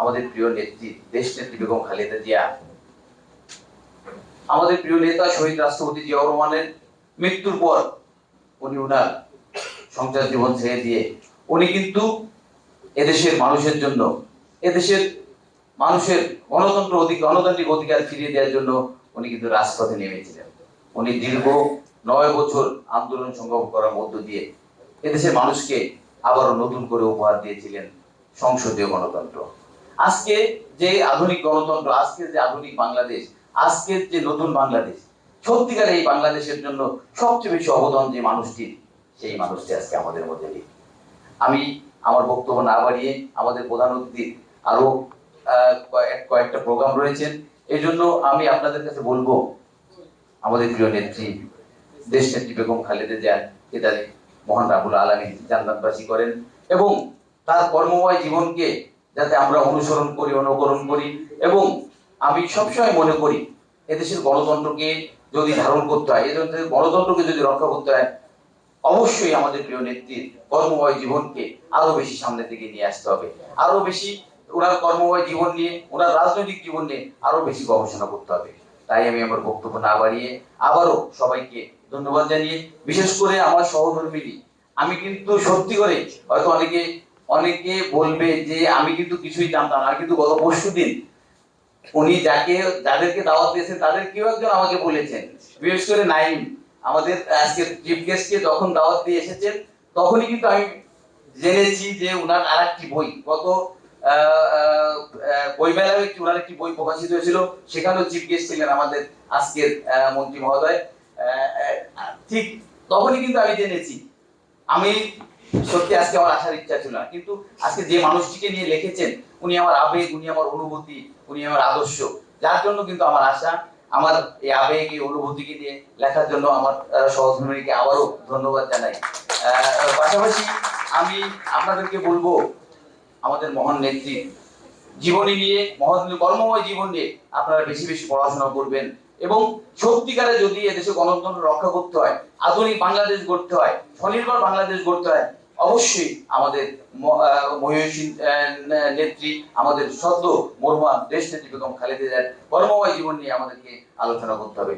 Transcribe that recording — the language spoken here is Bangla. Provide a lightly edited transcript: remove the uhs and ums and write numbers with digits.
আমাদের প্রিয় নেত্রী দেশ নেত্রী বেগম খালেদা জিয়া, আমাদের প্রিয় নেতা শহীদ রাষ্ট্রপতি জিয়াউর রহমানের মৃত্যুর পর উনি ওনার সংসার জীবন ছেড়ে দিয়ে উনি কিন্তু এদেশের মানুষের জন্য, এদেশের মানুষের গণতান্ত্রিক অধিকার ফিরিয়ে দেওয়ার জন্য উনি কিন্তু রাজপথে নেমেছিলেন। উনি দীর্ঘ 9 বছর আন্দোলন সংগ্রাম করার মধ্য দিয়ে এদেশের মানুষকে আবারও নতুন করে উপহার দিয়েছিলেন সংসদীয় গণতন্ত্র। আজকে যে আধুনিক গণতন্ত্র, আজকে যে আধুনিক বাংলাদেশ, আজকের যে নতুন বাংলাদেশ, সত্যিকার এই বাংলাদেশের জন্য সবচেয়ে বেশি অবদান যে মানুষটি, সেই মানুষটি আজকে আমাদের মধ্যে নেই। আমি আমার বক্তব্য না বাড়িয়ে আমাদের প্রধান অতিথি আরো কয়েকটা প্রোগ্রাম রয়েছেন, এই জন্য আমি আপনাদের কাছে বলবো আমাদের প্রিয় নেত্রী দেশ নেত্রী বেগম খালেদা জিয়া তাদের মহান রাব্বুল আলামিন জান্নাতবাসী করেন এবং তার কর্মময় জীবনকে যাতে আমরা অনুসরণ করি, অনুকরণ করি। এবং আমি সবসময় মনে করি এদেশের গণতন্ত্রকে যদি ধারণ করতে হয়, এদেশের গণতন্ত্রকে যদি রক্ষা করতে হয়, অবশ্যই আমাদের প্রিয় নেত্রীর কর্মময় জীবনকে আরো বেশি সামনের দিকে নিয়ে আসতে হবে, আরো বেশি ওনার কর্মময় জীবন নিয়ে, ওনার রাজনৈতিক জীবন নিয়ে আরো বেশি গবেষণা করতে হবে। তাই আমি আমার বক্তব্য না বাড়িয়ে আবারও সবাইকে ধন্যবাদ জানিয়ে, বিশেষ করে আমার সহধর্মিনী, আমি কিন্তু সত্যি করে হয়তো অনেকে বলবে যে আমি কিন্তু কিছুই জানতাম না, কিন্তু গত পরশুদিন উনি যাদেরকে দাওয়াত দিয়েছেন তাদের কেউ একজন আমাকে বলেছেন, বিশেষ করে নাইম আমাদের আজকে চিফ গেস্টকে যখন দাওয়াত দিয়ে এসেছেন, তখনই কিন্তু আমি জেনেছি যে উনার আরেকটি বই গত বইমেলায় উনার একটি বই প্রকাশিত হয়েছিল, সেখানেও চিফ গেস্ট ছিলেন আমাদের আজকের মন্ত্রী মহোদয়। ঠিক তখনই কিন্তু আমি জেনেছি। আমি সত্যি আজকে আমার আসার ইচ্ছা ছিল না, কিন্তু আজকে যে মানুষটিকে নিয়ে লিখেছেন, উনি আমার আবেগ, উনি আমার অনুভূতি, উনি আমার আদর্শ, যার জন্য কিন্তু আমার আশা। আমার এই আবেগ, এই অনুভূতিকে নিয়ে লেখার জন্য আমার সহধর্মিণীকে আবারও ধন্যবাদ জানাই। পাশাপাশি আমি আপনাদেরকে বলবো আমাদের মহান নেত্রী জীবনী নিয়ে, মহান কর্মময় জীবন নিয়ে আপনারা বেশি বেশি পড়াশোনা করবেন এবং সত্যিকারে যদি এদেশে গণতন্ত্র রক্ষা করতে হয়, আধুনিক বাংলাদেশ গড়তে হয়, স্বনির্ভর বাংলাদেশ গড়তে হয়, অবশ্যই আমাদের মহিষী নেত্রী, আমাদের সদ্য মরহুমা দেশ নেত্রী বেগম খালেদা জিয়ার কর্মময় জীবন নিয়ে আমাদেরকে আলোচনা করতে হবে।